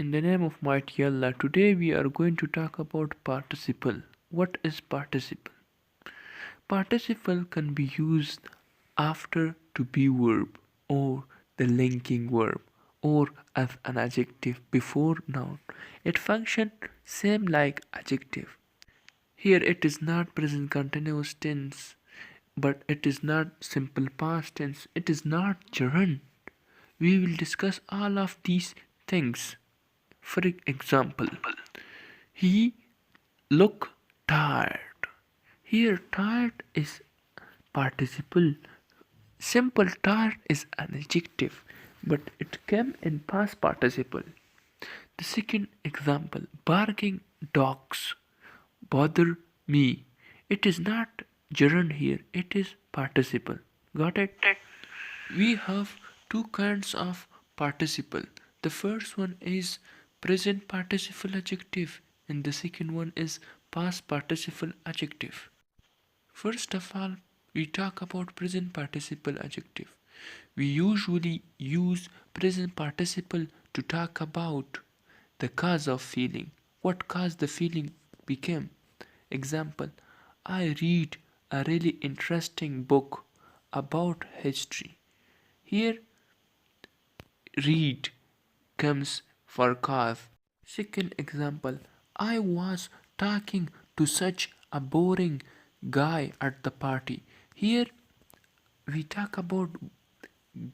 In the name of Mighty Allah, today we are going to talk about participle. What is participle? Participle can be used after to be verb or the linking verb or as an adjective before noun. It functions same like adjective. Here it is not present continuous tense, but it is not simple past tense. It is not gerund. We will discuss all of these things. For example, he look tired. Here tired is participle. Simple tired is an adjective, but it came in past participle. The second example, barking dogs bother me. It is not gerund here, it is participle. Got it? We have two kinds of participle. The first one is present participle adjective, and the second one is past participle adjective. First of all, we talk about present participle adjective. We usually use present participle to talk about the cause of feeling. What caused the feeling became. Example, I read a really interesting book about history. Here, read comes for cause. Second example, I was talking to such a boring guy at the party. Here, we talk about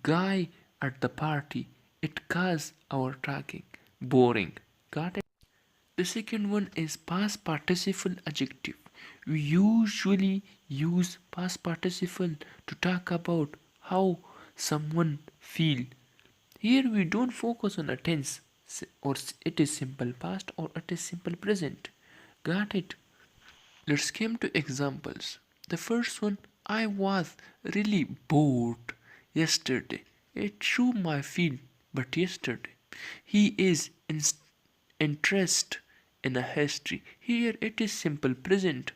guy at the party. It caused our talking boring. Got it? The second one is past participle adjective. We usually use past participle to talk about how someone feel. Here we don't focus on a tense or it is simple past or it is simple present. Got it? Let's come to examples. The first one, I was really bored yesterday. It show my feel, but yesterday. He is interest in a history. Here it is simple present,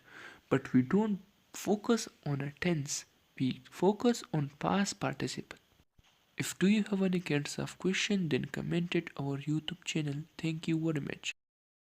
but we don't focus on a tense. We focus on past participle. If do you have any kinds of question, then comment it our YouTube channel. Thank you very much.